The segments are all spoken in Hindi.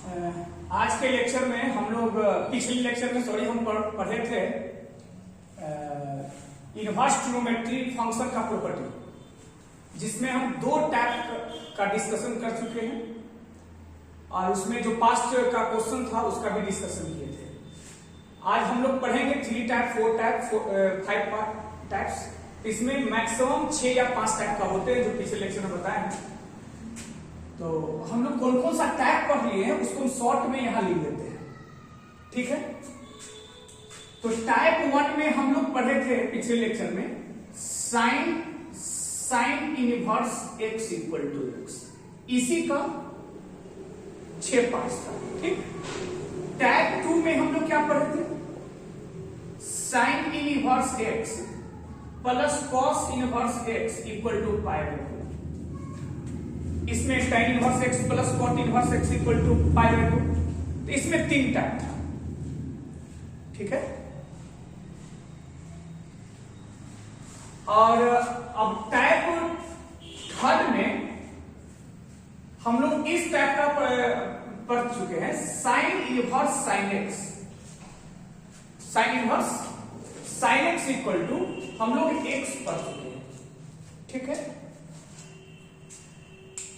आज के लेक्चर में हम लोग पिछले लेक्चर में हम पढ़े थे इनवर्स ट्रिग्नोमेट्री फंक्शन का प्रॉपर्टी, जिसमें हम दो टाइप का डिस्कशन कर चुके हैं और उसमें जो पास्ट का क्वेश्चन था उसका भी डिस्कशन किए थे। आज हम लोग पढ़ेंगे 3 टाइप 4 टाइप 5 टाइप्स। इसमें मैक्सिमम 6 या 5 टाइप का होते हैं, जो पिछले लेक्चर में बताए हैं। तो हम लोग कौन कौन सा टाइप पढ़ लिए हैं उसको हम शॉर्ट में यहां लिख देते हैं, ठीक है। तो टाइप 1 में हम लोग पढ़े थे पिछले लेक्चर में sine inverse x equal to x, इसी का 6 पार्ट्स था, ठीक। टाइप 2 में हम लोग क्या पढ़े थे? Sine inverse x plus cos inverse x equal to pi. इसमें tan inverse x plus cot inverse x equal to pi by 2। तो इसमें 3 टाइप था, ठीक है। और अब टाइप 3 में हम लोग इस टाइप का पढ़ चुके हैं, sine inverse sine x। Sine inverse sine x equal to हम लोग x पढ़ चुके हैं, ठीक है।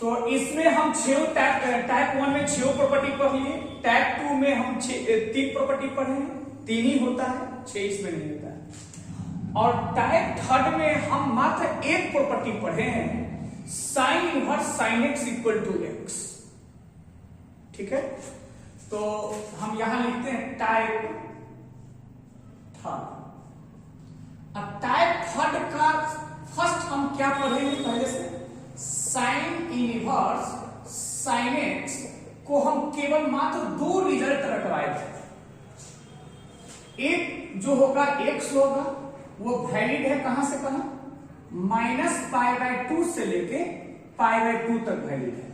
तो इसमें हम 6 टाइप 1 में 6 प्रॉपर्टी पढ़ लिए, टाइप 2 में हम 3 प्रॉपर्टी पढ़े हैं, 3 ही होता है, 6 इसमें नहीं होता है। और टाइप 3 में हम मात्र 1 प्रॉपर्टी पढ़े हैं, sine inverse sine x equal to x, ठीक है। तो हम यहां लिखते हैं टाइप 3। अब टाइप 3 का फर्स्ट हम क्या पढ़ेंगे पहले से? साइन इनवर्स साइन x को हम केवल मात्र 2 रिजल्ट रखवाए थे। एक जो होगा x होगा वो वैलिड है कहां से कहां? -π/2 से लेके π/2 तक वैलिड है।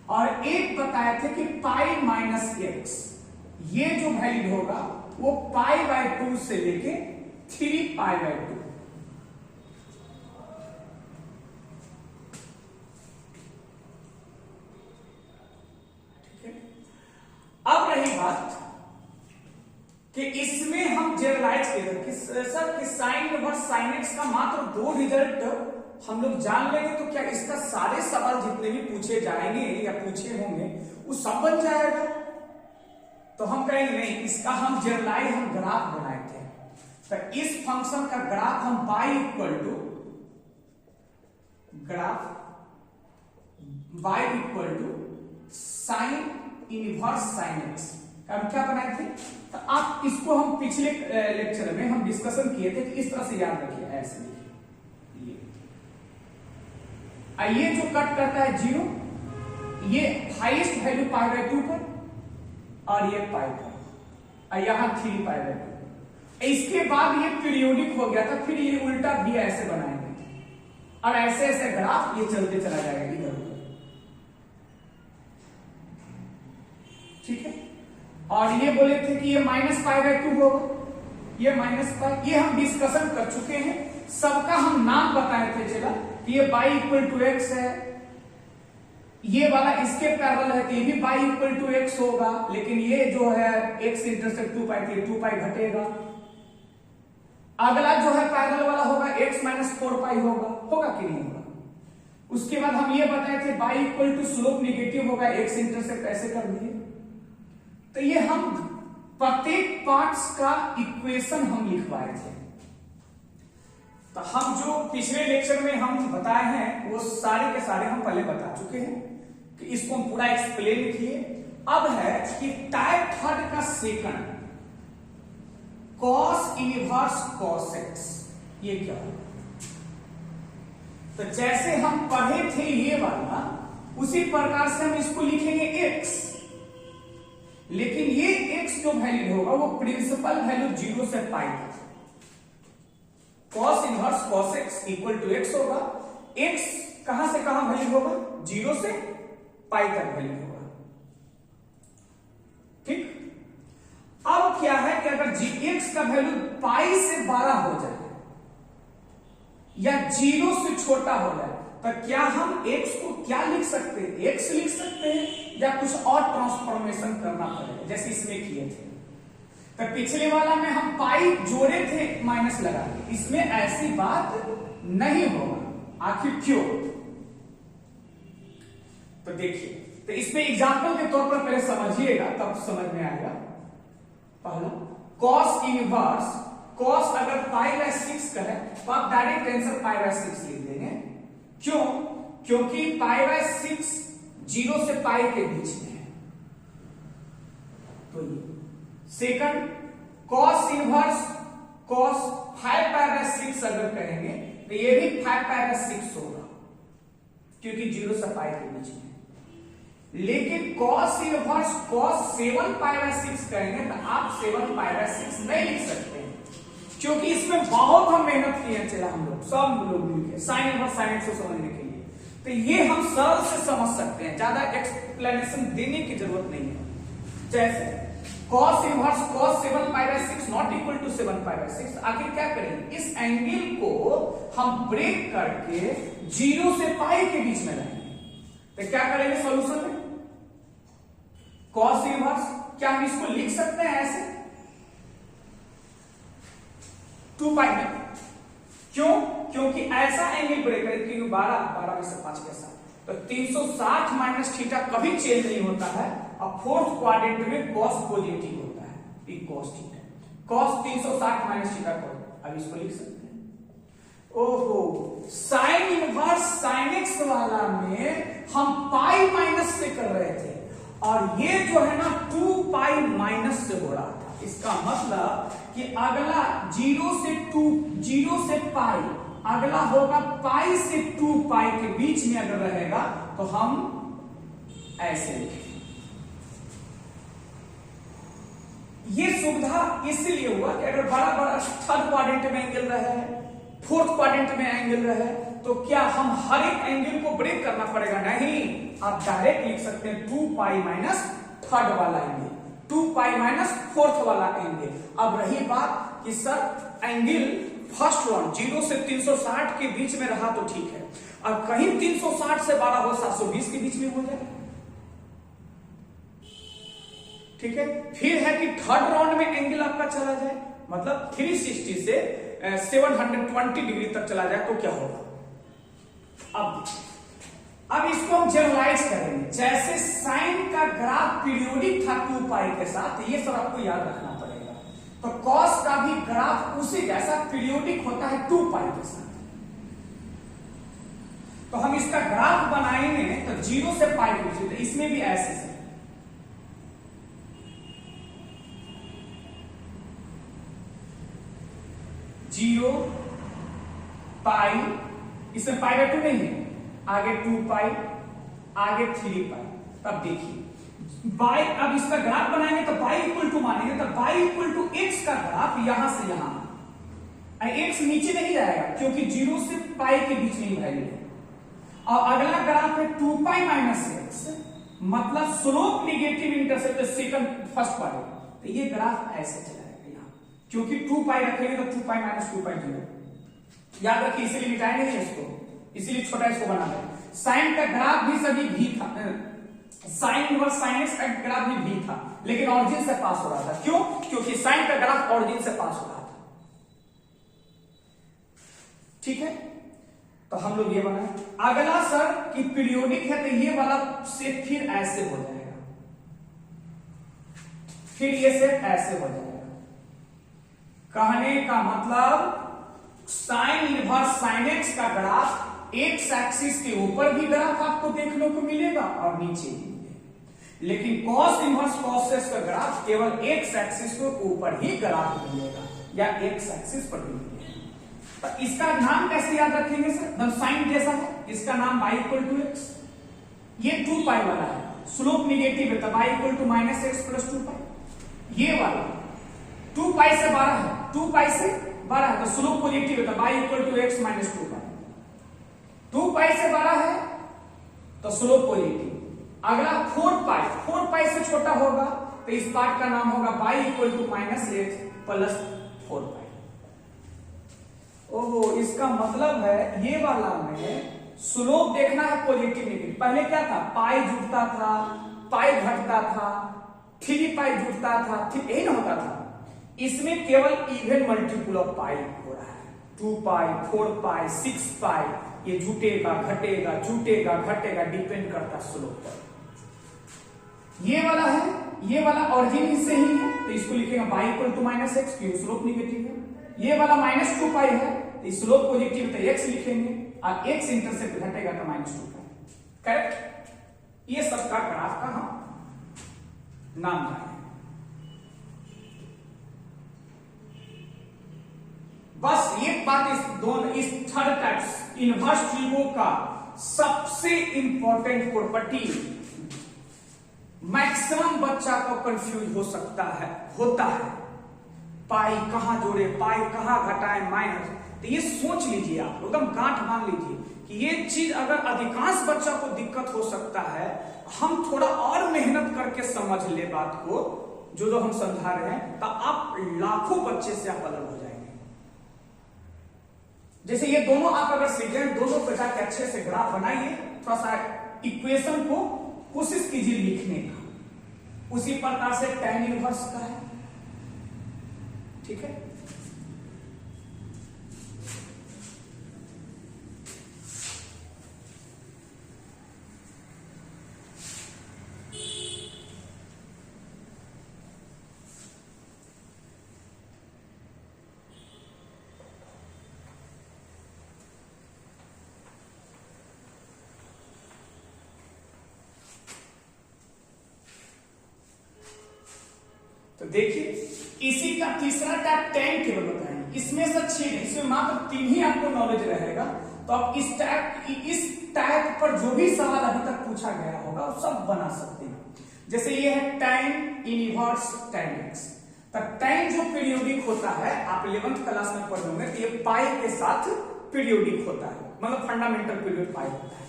और एक बताए थे कि π-x ये जो वैलिड होगा वो π/2 से लेके 3π/2। अब रही बात कि इसमें हम जनरलाइज किए कि सर कि साइन इनवर्स साइन x का मात्र 2 रिजल्ट हम लोग जान लेंगे तो क्या इसका सारे सवाल जितने भी पूछे जाएंगे या पूछे होंगे वो सब बन जाएगा? तो हम कहेंगे नहीं, इसका हम जनरलाइज हम ग्राफ बनाए थे। तो इस फंक्शन का ग्राफ हम y equal to graph y equal to sine inverse sine x का हम क्या बनाए थे? तो आप इसको हम पिछले लेक्चर में हम डिस्कशन किए थे कि इस तरह से याद रखिए, ऐसे ये जो कट करता है 0, ये हाईएस्ट वैल्यू π/2 पर और ये पाई पर, यहां 3π/2। इसके बाद ये पीरियोडिक हो गया था, फिर ये उल्टा भी ऐसे बनाएंगे और ऐसे ऐसे ग्राफ ये चलते चला जाएगा इधर उधर, ठीक है। और ये बोले थे कि ये -π/2 होगा, ये -π, ये हम डिस्कशन कर चुके हैं। सबका हम नाम बताए थे चला कि ये y इक्वल टू x है, ये वाला इसके पैरेलल है तो ये भी y इक्वल टू x होगा, लेकिन ये जो है x इंटरसेक्ट 2π के 2π घटेगा। अगला जो है पैरेलल वाला होगा x - 4π होगा कि नहीं होगा। उसके बाद हम ये बताए थे y equal to slope negative होगा, x इंटरसेक्ट ऐसे कर दिए। तो ये हम प्रत्येक पार्ट्स का इक्वेशन हम लिखवाए थे। तो हम जो पिछले लेक्चर में हम बताए हैं वो सारे के सारे हम पहले बता चुके हैं कि इसको हम पूरा एक्सप्लेन किए। अब है कि टाइप 3 का second cos inverse cos x, ये क्या होगा? तो जैसे हम पढ़े थे ये वाला, उसी प्रकार से हम इसको लिखेंगे x, लेकिन ये x जो वैलिड होगा वो प्रिंसिपल वैल्यू 0 से पाई तक। Cos inverse cos x equal to x होगा, x कहां से कहां वैलिड होगा? 0 से पाई तक वैलिड होगा, ठीक। अब क्या है कि अगर x का वैल्यू पाई से 12 हो जाए या 0 से छोटा हो जाए तो क्या हम x को क्या लिख सकते हैं, x लिख सकते हैं या कुछ और ट्रांसफॉर्मेशन करना पड़ेगा जैसे इसमें किए थे। तो पिछले वाला में हम पाई जोड़े थे माइनस लगा के, इसमें ऐसी बात नहीं होगा। आखिर क्यों? तो देखिए, तो इसमें एग्जांपल के तौर पर पहले समझिएगा तब समझ में आएगा। पहला cos इनवर्स, cos अगर π/6 का है तो आप डायरेक्ट आंसर π/6 लिख देंगे। क्यों? क्योंकि π/6 0 से पाई के बीच में है। तो ये सेकंड cos इनवर्स cos 5π/6 अगर करेंगे तो ये भी 5π/6 होगा क्योंकि 0 से पाई के बीच में। लेकिन cos इनवर्स cos 7π/6 करेंगे तो आप 7π/6 नहीं लिख सकते हैं क्योंकि इसमें बहुत हम मेहनत किए हैं, चला हम लोग सब लोग मिलकर साइन इनवर्स साइन एक्स को समझने के लिए। तो ये हम सरल से समझ सकते हैं, ज्यादा एक्सप्लेनेशन देने की जरूरत नहीं है। जैसे cos inverse cos 7π/6 not equal to 7π/6। आखिर क्या करेंगे, इस एंगल को हम ब्रेक करके 0 से पाई के बीच में लाएंगे। तो क्या करेंगे सॉल्यूशन में, cos इनवर्स क्या हम इसको लिख सकते हैं ऐसे 2 पाई में? क्यों? क्योंकि ऐसा एंगल ब्रेक है कि 12 में से 5 के साथ तो 360 माइनस थीटा कभी चेंज नहीं होता है और फोर्थ क्वाड्रेंट में cos पॉजिटिव होता है, ये cos theta, cos 360 minus theta को अब इसको लिख सकते हैं। ओहो, साइन इनवर्स साइन एक्स वाला में हम पाई माइनस से कर रहे थे और ये जो है ना 2 पाई माइनस से हो रहा था। इसका मतलब कि अगला 0 से पाई, अगला होगा पाई से 2 पाई के बीच में अगर रहेगा तो हम ऐसे लिखेंगे। ये सुविधा इसलिए हुआ कि अगर बड़ा बड़ा थर्ड क्वाड्रेंट में एंगल रहे, फोर्थ क्वाड्रेंट में एंगल रहे तो क्या हम हर एक एंगल को ब्रेक करना पड़ेगा? नहीं, आप डायरेक्ट लिख सकते हैं 2 पाई माइनस थर्ड वाला एंगल, 2 पाई माइनस फोर्थ वाला एंगल। अब रही बात कि सर एंगल फर्स्ट वन 0 से 360 के बीच में रहा तो ठीक है, अब कहीं 360 से 12 हो 720 के बीच में हो जाए, ठीक है। फिर है कि थर्ड राउंड में एंगल आपका चला जाए, मतलब 360 से 720 डिग्री तक चला जाए तो क्या होगा? अब इसको हम जनरलाइज करेंगे। जैसे साइन का ग्राफ पीरियोडिक था 2 पाई के साथ, ये सब आपको याद रखना पड़ेगा। तो कॉस का भी ग्राफ उसी जैसा पीरियोडिक होता है 2 पाई के साथ। तो हम इसका ग्राफ बनाएंगे तो 0 से पाई के बीच, इसमें भी ऐसे से 0 पाई, इसमें π/2 नहीं है, आगे 2 पाई, आगे 3 पाई। तब देखिए बाई, अब इसका ग्राफ बनाएंगे तो y इक्वल टू मानेंगे तो y इक्वल टू x का ग्राफ यहां से यहां, x नीचे नहीं जाएगा क्योंकि 0 से पाई के बीच में वैल्यू है। और अगला ग्राफ है 2 पाई माइनस x, मतलब slope negative intercept second first pi. तो ये ग्राफ ऐसे चलाएगा यहां, क्योंकि 2 पाई रखेंगे तो 2 पाई माइनस 2 पाई 0, याद रखिए, इसीलिए मिटाएंगे नहीं इसको, इसीलिए छोटा इसको बना दें। साइन का ग्राफ भी सभी भी था, साइन इनवर्स साइन एक्स का ग्राफ भी था, लेकिन ऑरिजिन से पास हो रहा था। क्यों? क्योंकि साइन का ग्राफ ऑरिजिन से पास हो रहा था, ठीक है। तो हम लोग ये बनाए। अगला सर कि पीरियोडिक है तो ये वाला सेट फिर ऐसे हो जाएगा, फिर ये सेट ऐसे हो जाएगा। कहने का मतलब साइन इनवर्स साइन एक्स का ग्राफ एक्स एक्सिस के ऊपर भी ग्राफ आपको देखने को मिलेगा और नीचे भी मिलेगा, लेकिन कॉस इनवर्स कॉस एक्स का ग्राफ केवल एक्स एक्सिस के ऊपर ही ग्राफ मिलेगा या एक्स एक्सिस पर भी मिलेगा। तो इसका नाम कैसे याद रखेंगे सर? साइन जैसा है, इसका नाम y इक्वल टू एक्स, ये 2 पाई वाला है, स्लोप निगेटिव है तो y equal to minus x plus 2 pi. ये वाला 2 पाई से 12 है, 2 पाई से 12 है तो स्लोप पॉजिटिव है तो y equal to x minus 2 pi. 2 pi से 12 है तो स्लोप पॉजिटिव। अगला 4 पाई से छोटा होगा तो इस पार्ट का नाम होगा y equal to minus x plus 4 pi. ओहो, इसका मतलब है ये वाला में स्लोप देखना है पॉजिटिव नेगेटिव। पहले क्या था, पाई जुड़ता था, पाई घटता था, 3 पाई जुड़ता था, ठीक यही ना होता था। इसमें केवल इवन मल्टीपल ऑफ पाई हो रहा है, 2 पाई, 4 पाई, 6 पाई, ये जुटेगा घटेगा, जुटेगा घटेगा, डिपेंड करता स्लोप पर। ये वाला है, ये वाला ऑरिजिन से ही है, तो इसको लिखेगा y equal to minus x, क्यों स्लोप निगेटिव है। ये वाला -2 पाई है, तो स्लोप पॉजिटिव, तो x लिखेंगे, और x इंटरसेप्ट घटेगा तो -2 पाई। करेक्ट। ये सबका ग्राफ का हम नाम है। बस ये बात इस थर्ड टाइप इनवर्स ट्रीगो का सबसे इंपॉर्टेंट प्रॉपर्टी, मैक्सिमम बच्चा को कंफ्यूज हो सकता है, होता है, पाई कहां जोड़े, पाई कहां घटाए, माइनस। तो ये सोच लीजिए, आप एकदम गांठ बांध लीजिए कि ये चीज अगर अधिकांश बच्चा को दिक्कत हो सकता है, हम थोड़ा और मेहनत करके समझ ले बात को, जो हम समझा रहे हैं, तो आप लाखों बच्चे से आप अलग हो जाएंगे। जैसे ये दोनों आप अगर सीख रहे हैं, दोनों बचा के अच्छे से ग्राफ बनाइए, थोड़ा सा इक्वेशन को कोशिश कीजिए लिखने का। उसी प्रकार से tan इनवर्स का है, ठीक है। तो देखिए, इसी का तीसरा टाइप tan केवल बताएंगे। इसमें से 6 है, इसमें मात्र 3 ही आपको नॉलेज रहेगा। तो आप इस टाइप पर जो भी सवाल अभी तक पूछा गया होगा वो सब बना सकते हैं। जैसे ये है tan इनवर्स tan x। तो tan जो पीरियोडिक होता है, आप 11th क्लास में पढ़ होंगे, ये पाई के साथ पीरियोडिक होता है, मतलब फंडामेंटल पीरियड पाई होता है।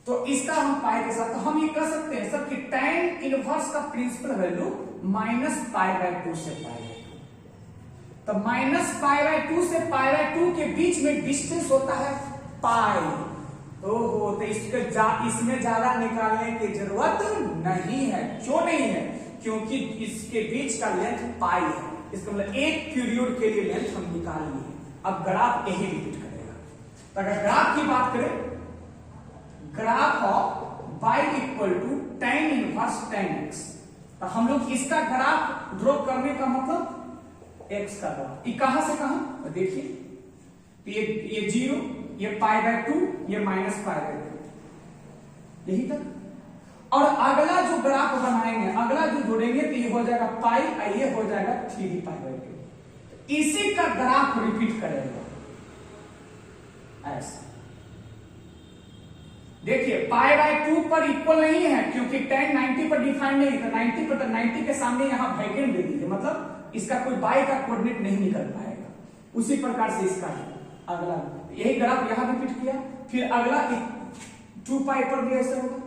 तो इसका हम पाई के साथ, तो हम ये कह सकते हैं सर कि tan इनवर्स का प्रिंसिपल वैल्यू -π/2 से π/2। तो -π/2 से π/2 के बीच में डिस्टेंस होता है पाई। ओहो, तो इसमें ज्यादा निकालने की जरूरत नहीं है। क्यों नहीं है? क्योंकि इसके बीच का लेंथ पाई है। इसका मतलब एक पीरियड के लिए लेंथ हम निकाल लिए। अब ग्राफ यही रिपीट करेगा। तो अगर ग्राफ की बात करें, graph of y equal to tan inverse tan x, तो हम लोग इसका ग्राफ ड्रॉ करने का मतलब x का ग्राफ, ये कहां से कहां, तो देखिए ये 0, ये π/2, ये -π/2, यही तक। और अगला जो ग्राफ बनाएंगे, अगला जो जोड़ेंगे, तो ये हो जाएगा पाई, ये हो जाएगा 3π/2। इसी का ग्राफ रिपीट करेगा ऐसा। देखिए π/2 पर इक्वल नहीं है, क्योंकि tan 90 पर डिफाइन नहीं है। 90 पर, 90 के सामने यहां वैकेंट दे दीजिए, मतलब इसका कोई y का कोऑर्डिनेट नहीं निकल पाएगा। उसी प्रकार से इसका अगला यही ग्राफ यहां रिपीट किया, फिर अगला 2π पर भी ऐसे होगा।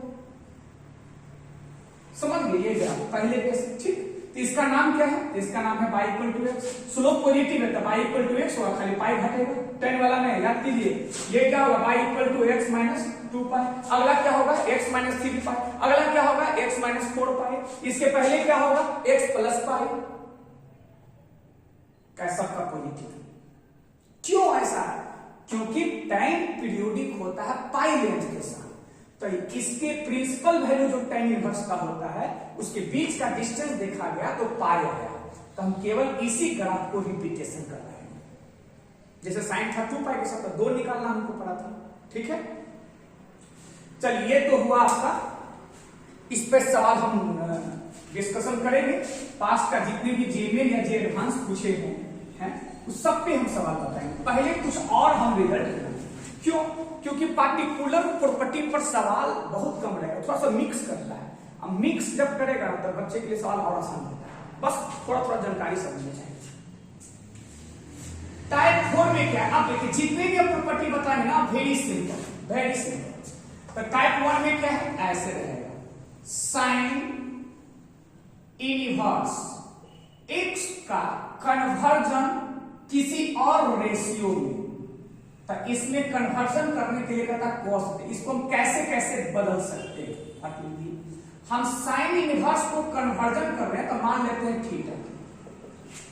समझ गए ये ग्राफ पहले कैसे, ठीक। तो इसका नाम क्या है? इसका नाम है y equal to x। Slope positive है तो y इक्वल टू x होगा, खाली पाई घटेगा, tan वाला नहीं, याद कीजिए। ये क्या होगा? y equal to x minus 2π। अगला क्या होगा? x minus 3π। अगला क्या होगा? x minus 4π। इसके पहले क्या होगा? x plus pi. कैसा का पॉजिटिव। क्यों ऐसा? क्योंकि टाइम पीरियोडिक होता है पाई लेंथ के साथ। तो इसके प्रिंसिपल वैल्यू जो tan इनवर्स का होता है, उसके बीच का डिस्टेंस देखा गया तो पाई आया। तो हम केवल इसी ग्राफ को रिपीटेशन कर रहे हैं। जैसे साइन था 2π के साथ, 2 निकालना हमको पड़ा था, ठीक है। चलिए, ये तो हुआ आपका, इस पे सवाल हम डिस्कशन करेंगे। पास का जितने भी जेमेल या जे एडवांस पूछे हैं उस सब पे हम सवाल बताएंगे। पहले कुछ और हम रिजल्ट करेंगे। क्यों? क्योंकि पार्टिकुलर प्रॉपर्टी पर सवाल बहुत कम रहेगा, थोड़ा सा मिक्स करता है। अब मिक्स जब करेगा तो बच्चे के लिए सवाल और आसान होता है। बस थोड़ा थोड़ा जानकारी समझनी चाहिए। टाइप 4 में क्या है? आप देखिए, जितने भी प्रॉपर्टी बताएंगे ना, वेरी सिंपल, वेरी सिंपल। तो टाइप 1 में क्या है? ऐसे रहेगा, साइन इनवर्स x का कन्वर्जन किसी और रेशियो में। तो इसमें कन्वर्जन करने के लिए कहता कॉस, इसको हम कैसे कैसे बदल सकते हैं। हम साइन इनवर्स को कन्वर्जन कर रहे हैं, तो मान लेते हैं थीटा।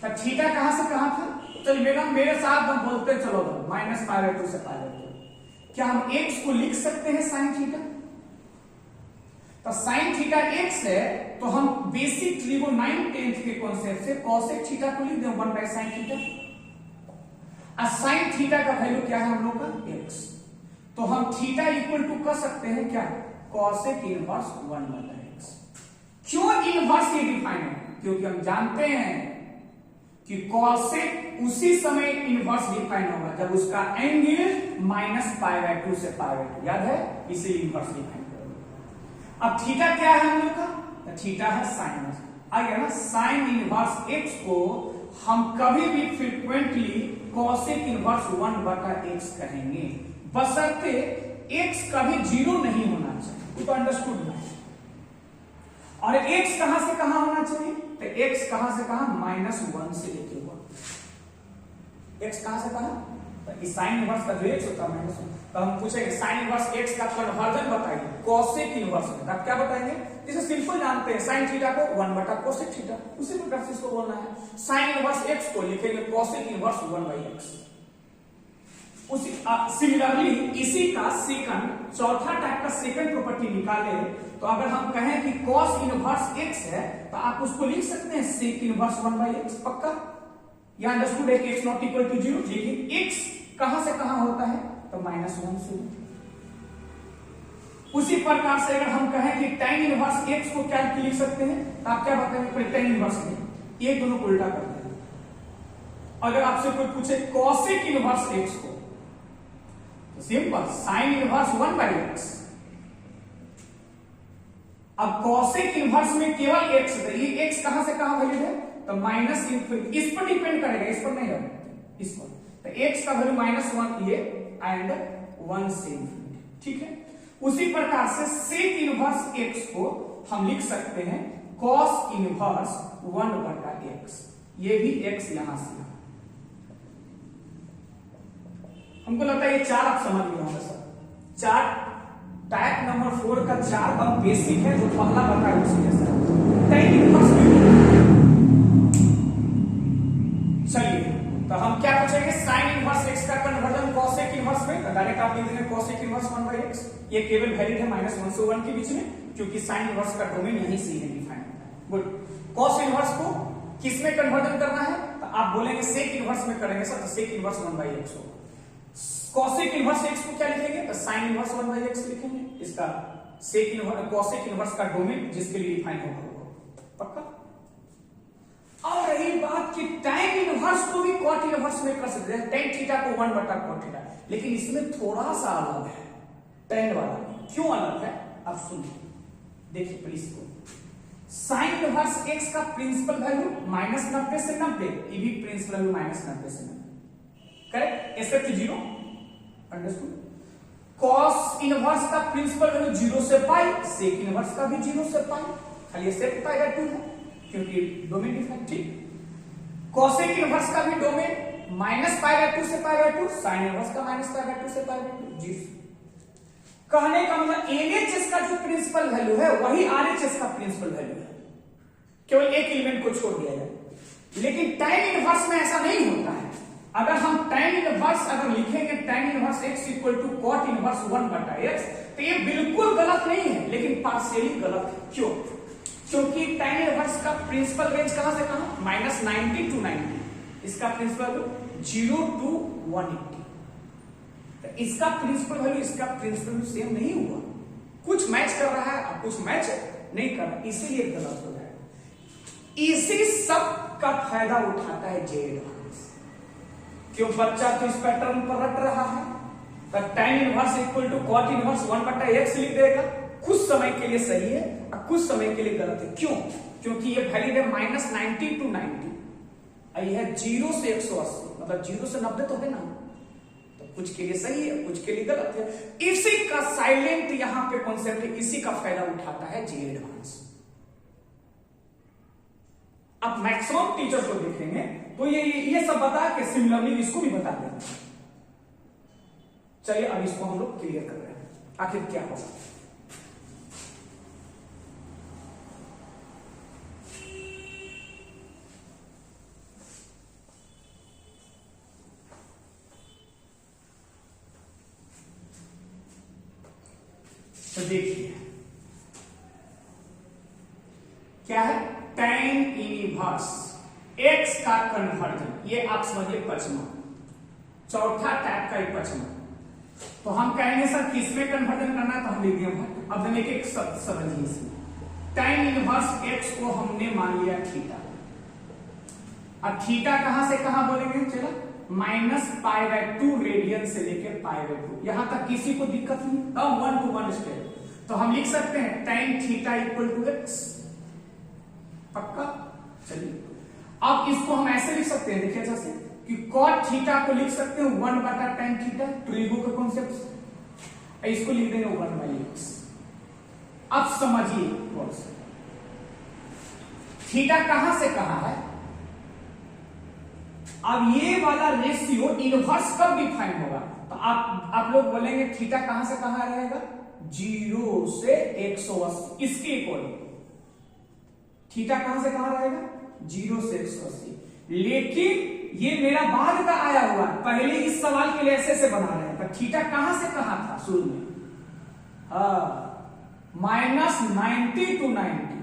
तो थीटा कहां से कहां था, चलिए मेरे साथ हम बोलते चलो -π/2 से π/2। क्या हम x को लिख सकते हैं साइन थीटा? तो साइन थीटा x है, तो हम बेसिक ट्रिगोनोमेट्री के कॉन्सेप्ट से कॉसेक थीटा को लिख दें 1/sin थीटा। और साइन थीटा का वैल्यू क्या है हम लोग का x, तो हम थीटा इक्वल टू कर सकते हैं क्या, कॉसेक इनवर्स 1/x। क्यों इनवर्स ये डिफाइन है, क्योंकि हम जानते हैं कि कॉसेक उसी समय इनवर्स डिफाइन होगा जब उसका एंगल -π/2 से π/2, याद है, इसे इनवर्स डिफाइन करेंगे। अब थीटा क्या है हम लोग का, थीटा है साइन इनवर्स। आगे ना साइन इनवर्स x को हम कभी भी फ्रीक्वेंटली कॉसेक इनवर्स 1/x कहेंगे, बशर्ते x कभी 0 नहीं होना चाहिए, तो अंडरस्टूड ना। और x कहां से कहां होना चाहिए, तो x कहां से कहां, -1 से लेके 1। x कहां से कहां, तो इस साइन इनवर्स का जो x होता है -1, तो हम पूछेंगे साइन इनवर्स x का कन्वर्जन बताइए कॉसेक इनवर्स में। आप क्या बताएंगे, जैसे सिंपल जानते हैं साइन थीटा को 1/cosec थीटा, उसी प्रकार से इसको बोलना है। साइन इनवर्स x को लिखेंगे कॉसेक इनवर्स 1/x। उसी सिमिलरली इसी का सेकंड, चौथा टाइप का सेकंड प्रॉपर्टी निकाले, तो अगर हम कहें कि cos इनवर्स x है, तो आप उसको लिख सकते हैं sec इनवर्स 1/x, पक्का। यहां अंडरस्टूड है कि x नॉट इक्वल टू 0, लेकिन x कहां से कहां होता है, तो -1 से। उसी प्रकार से अगर हम कहें कि tan इनवर्स x को क्या लिख सकते हैं, तो आप क्या बताएंगे, tan इनवर्स में ये दोनों को उल्टा करते हैं। अगर आपसे कोई पूछे cosec इनवर्स x को, तो सिंपल sin इनवर्स 1/x। अब cosec इनवर्स में केवल x है, ये x कहां से कहां वैल्यू है, तो माइनस इस पर डिपेंड करेगा, इस पर नहीं है, इस पर। तो x का वैल्यू -1 ये एंड 1 से इंफिनिटी, ठीक है। उसी प्रकार से sec इनवर्स x को हम लिख सकते हैं cos इनवर्स 1/x, ये भी x यहां से। हमको लगता है ये 4 आप समझ गए होंगे सर। 4 टाइप नंबर 4 का 4 बहुत बेसिक है, जो पहला बताया उसी के साथ। tan इनवर्स चलिए, तो हम क्या पूछेंगे, साइन इनवर्स x का कन्वर्जन cosec इनवर्स में, तो डायरेक्ट आप लिख देंगे cosec इनवर्स 1/x। ये केवल वैलिड है -1 से 1 के बीच में, क्योंकि साइन इनवर्स का डोमेन यहीं से ही डिफाइन होता है। गुड। cos इनवर्स को किस में कन्वर्जन करना है, तो आप बोलेंगे sec इनवर्स में करेंगे सर, तो sec इनवर्स 1/x होगा। cosec इनवर्स x को क्या लिखेंगे, तो sin इनवर्स 1/x लिखेंगे। इसका sec इनवर्स cosec इनवर्स का डोमेन जिसके लिए डिफाइन होगा, पक्का। और रही बात कि tan इनवर्स को भी cot इनवर्स में कर सकते हैं, tan थीटा को 1/cot थीटा, लेकिन इसमें थोड़ा सा अलग है tan वाला। क्यों अलग है, आप सुनिए, देखिए प्लीज को। साइन इनवर्स x का प्रिंसिपल वैल्यू -90 से 90, ये भी प्रिंसिपल वैल्यू -90 से 90, correct, except 0, understood. cos inverse का प्रिंसिपल वैल्यू 0 से पाई, sec इनवर्स का भी 0 से पाई, खाली एक्सेप्ट π/2 है क्योंकि डोमेन डिफाइन, ठीक। cosec इनवर्स का भी डोमेन -π/2 से π/2, sin इनवर्स का -π/2 से π/2, 0। कहने का मतलब LHS का जो प्रिंसिपल वैल्यू है वही RHS का प्रिंसिपल वैल्यू है, केवल एक एलिमेंट को छोड़ दिया जाए। लेकिन tan इनवर्स में ऐसा नहीं होता है। अगर हम tan इनवर्स अगर लिखेंगे tan inverse x equal to cot inverse 1/x, तो ये बिल्कुल गलत नहीं है, लेकिन पार्शियली गलत है। क्यों, क्योंकि tan इनवर्स का प्रिंसिपल रेंज कहां से कहां, -90 to 90, इसका प्रिंसिपल 0 to 180। तो इसका प्रिंसिपल वैल्यू इसका प्रिंसिपल वैल्यू सेम नहीं हुआ, कुछ मैच कर रहा है और कुछ मैच नहीं कर रहा, इसीलिए गलत हो जाएगा। इसी सब का फायदा उठाता है जे एडवांस। क्यों, बच्चा तो इस पैटर्न पर रट रहा है, तो tan inverse equal to cot inverse 1/x लिख देगा, कुछ समय के लिए सही है और कुछ समय के लिए गलत है। क्यों, क्योंकि ये वैलिड है -90 to 90, ये है 0 से 180, मतलब 0 से 90 तो है ना, तो कुछ के लिए सही है, कुछ के लिए गलत है। इसी का साइलेंट यहां पे कॉन्सेप्ट है, इसी का फायदा उठाता है जे एडवांस। अब मैक्सिमम टीचर को देखेंगे तो ये सब बता के सिमिलरली इसको भी बता देंगे। चलिए अब इसको हम लोग क्लियर कर रहे हैं, आखिर क्या होगा। तो देखिए क्या है, tan इनवर्स x का कन्वर्जन, ये आप समझिए पचमा, चौथा टाइप का एक पचमा। तो हम कहेंगे सर किसमें कन्वर्जन करना है, तो हम लिख दिए भाई। अब हम एक समझिए इसमें, tan इनवर्स x को हमने मान लिया थीटा। अब थीटा कहां से कहां बोलेंगे, चलो -π/2 रेडियन से लेकर π/2, यहां तक किसी को दिक्कत नहीं, अब 1 to 1 स्टेप। तो हम लिख सकते हैं tan theta equal to x, पक्का। चलिए अब इसको हम ऐसे लिख सकते हैं, देखिए जैसे कि cot थीटा को लिख सकते हैं 1/tan थीटा, ट्रिगो का कॉन्सेप्ट, इसको लिख देंगे 1/x। अब समझिए गौर से, थीटा कहां से कहां है। अब ये वाला रेशियो इनवर्स कब डिफाइन होगा, तो आप लोग बोलेंगे थीटा कहां से कहां रहेगा, 0 से 180, इसके अकॉर्डिंग थीटा कहां से कहां रहेगा, 0 से 180। लेकिन ये मेरा बाद का आया हुआ, पहले इस सवाल के लिए ऐसे बना रहे हैं, पर थीटा कहां से कहां था शुरू में, -90 to 90।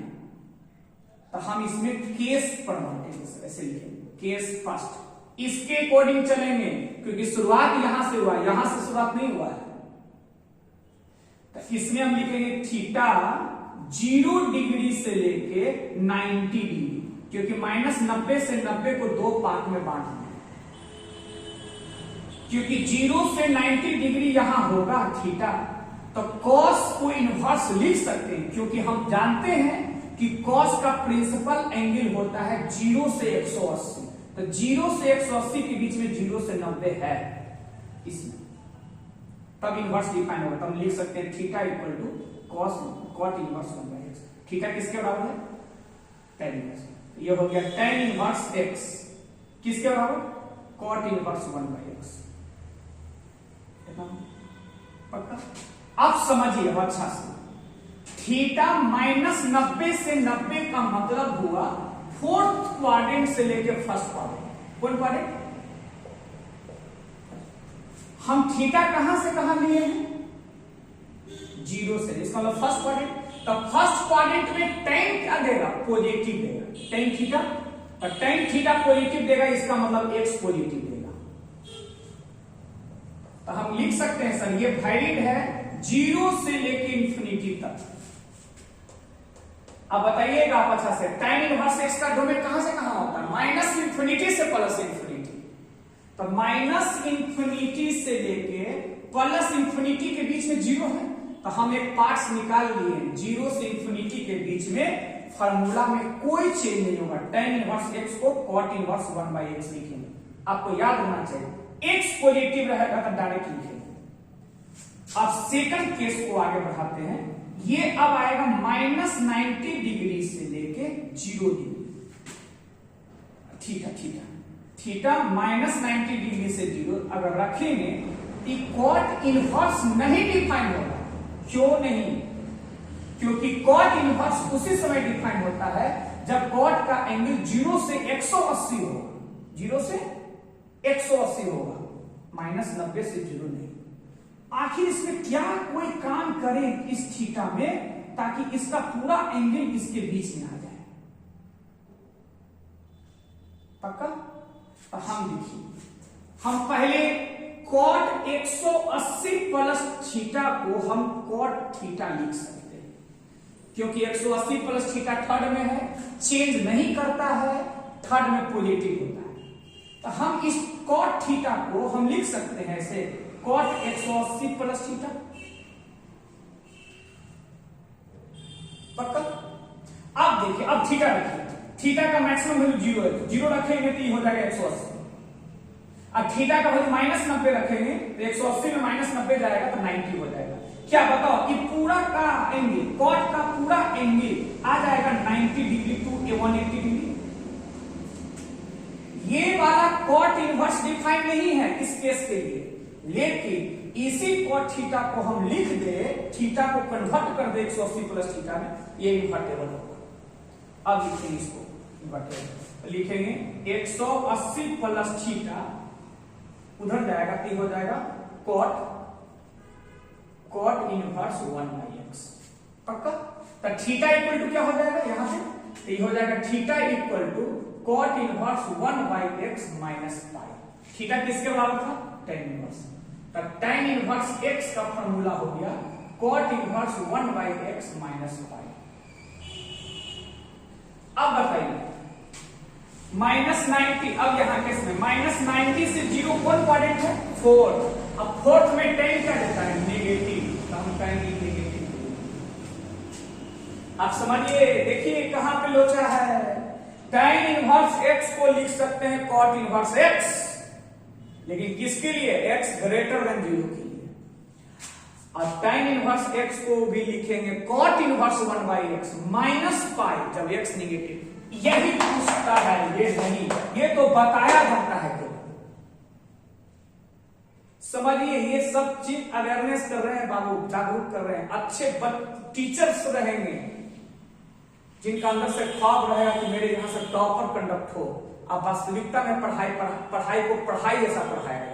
तो हम इसमें केस पर बांटेंगे, ऐसे लिखेंगे केस फर्स्ट, इसके अकॉर्डिंग चलेंगे, क्योंकि शुरुआत यहां से हुआ, यहां से शुरुआत नहीं हुआ है। तो इसमें हम लिखेंगे थीटा 0 डिग्री से लेके 90 डिग्री, क्योंकि -90 से 90 को 2 पार्ट में बांट दें, क्योंकि 0 से 90 डिग्री यहां होगा थीटा, तो cos को इनवर्स लिख सकते हैं, क्योंकि हम जानते हैं कि cos का प्रिंसिपल एंगल होता है 0 से 180। तो 0 से 180 के बीच में 0 से 90 है इसमें, तब इनवर्स डिफाइन होगा। तो हम लिख सकते हैं theta equal to cot inverse 1/x। Theta किसके बराबर है, tan इनवर्स, ये हो गया tan इनवर्स x किसके बराबर, cot इनवर्स 1/x, पक्का। अब समझिए अच्छा से, थीटा -90 से 90 का मतलब हुआ फोर्थ क्वाड्रेंट से लेकर फर्स्ट क्वाड्रेंट। कौन क्वाड्रेंट, हम थीटा कहां से कहां लिए हैं, 0 से, इसका मतलब फर्स्ट क्वाड्रेंट। तो फर्स्ट क्वाड्रेंट में tan क्या देगा, पॉजिटिव देगा, tan थीटा, तो tan थीटा पॉजिटिव देगा, इसका मतलब x पॉजिटिव देगा। तो हम लिख सकते हैं सर ये वैलिड है 0 से लेके इंफिनिटी तक। अब बताइएगा आप अच्छा से, tan इनवर्स x का डोमेन कहां से कहां होता है, -∞ से +∞। तो -∞ से लेके +∞ के बीच में 0 है, तो हम एक पार्ट्स निकाल लिए, 0 से इंफिनिटी के बीच में फार्मूला में कोई चेंज नहीं होगा। tan इनवर्स x को cot इनवर्स 1/x लिखेंगे, आपको याद होना चाहिए, x पॉजिटिव रहेगा तो डायरेक्ट लिखेंगे। अब सेकंड केस को आगे बढ़ाते हैं, ये अब आएगा -90 डिग्री से लेके 0 डिग्री, थीटा -90 डिग्री से 0 अगर रखेंगे, cot इनवर्स नहीं डिफाइन होगा। क्यों नहीं, क्योंकि cot इनवर्स उसी समय डिफाइन होता है जब cot का एंगल 0 से 180 होगा, 0 से 180 होगा, -90 से 0 नहीं। आखिर इसमें क्या कोई काम करें इस थीटा में, ताकि इसका पूरा एंगल इसके बीच में आ जाए, पक्का। तो हम देखिए, हम पहले cot 180 प्लस थीटा को हम cot थीटा लिख सकते हैं, क्योंकि 180 प्लस थीटा थर्ड में है, चेंज नहीं करता है, थर्ड में पॉजिटिव होता है। तो हम इस cot थीटा को हम लिख सकते हैं ऐसे, cot 180 प्लस थीटा, पक्का। अब देखिए, अब थीटा रखिए, थीटा का मैक्सिमम वैल्यू 0 है, 0 रखेंगे तो ये हो जाएगा 180। अब थीटा का वैल्यू -90 रखेंगे तो 180 में -90 जाएगा तो 90 हो जाएगा। क्या बताओ, कि पूरा का एंगल, cot का पूरा एंगल आ जाएगा 90 डिग्री टू 180 डिग्री। ये वाला cot इनवर्स डिफाइन नहीं है इस केस के लिए, लेकिन इसी cot थीटा को हम लिख दे, थीटा को कन्वर्ट कर दे 180 प्लस थीटा में, ये इन्वर्टेबल होगा। अब लिखेंगे इसको इन्वर्टेबल, लिखेंगे 180 प्लस थीटा उधर जाएगा तो हो जाएगा cot इनवर्स 1/x। पक्का? तो थीटा इक्वल टू क्या हो जाएगा यहां से, ये हो जाएगा theta equal to cot inverse 1/x minus pi. Theta किसके बराबर था? tan inverse. तो tan इनवर्स x का फॉर्मूला हो गया cot इनवर्स 1/x माइनस पाई। अब बताइए -90, अब यहां केस में -90 से 0 कौन क्वाड्रेंट है? 4। अब फोर्थ में tan क्या देता है? नेगेटिव, तो हम कहेंगे नेगेटिव। आप समझिए, देखिए कहां पे लोचा है। tan इनवर्स x को लिख सकते हैं cot इनवर्स x, लेकिन किसके लिए? x ग्रेटर देन 0 के लिए। और tan इनवर्स x को भी लिखेंगे cot इनवर्स 1/x माइनस पाई जब x नेगेटिव। यही पूछता है, ये नहीं, ये तो बताया जाता है। समझिए, ये सब चीज अवेयरनेस कर रहे हैं बाबू, जागरूक कर रहे हैं। अच्छे टीचर्स रहेंगे जिनका अंदर से ख्वाब रहेगा कि मेरे यहां से टॉपर कंडक्ट हो, अब वास्तविकता में पढ़ाई को पढ़ाई ऐसा पढ़ाया गया।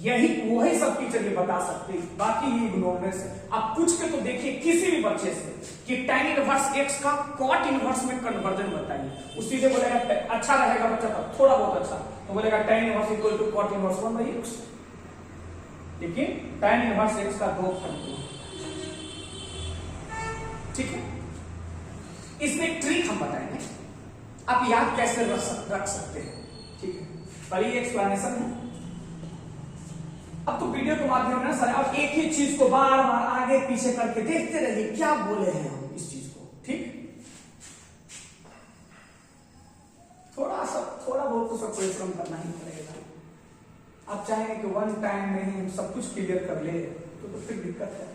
यही वही सब टीचर ये बता सकते हैं, बाकी ये इग्नोरेंस है। आप पूछ के तो देखिए किसी भी बच्चे से कि tan इनवर्स x का cot इनवर्स में कन्वर्जन बताइए, वो सीधे बोलेगा अच्छा रहेगा बच्चा, तब थोड़ा बहुत अच्छा, तो बोलेगा tan inverse equal to cot inverse 1/x। लेकिन tan इनवर्स x का 2 फॉर्मूला, ठीक है। इसमें एक ट्रिक हम बताएंगे, आप याद कैसे रख सकते हैं, ठीक है। पर ये एक्सप्लेनेशन है। अब तो वीडियो के माध्यम में सर आप एक ही चीज को बार बार आगे पीछे करके देखते रहिए क्या बोले हैं हम इस चीज को, ठीक। थोड़ा बहुत तो सब परिश्रम करना ही पड़ेगा। आप चाहेंगे कि वन टाइम में ही सब कुछ क्लियर कर ले तो फिर दिक्कत है,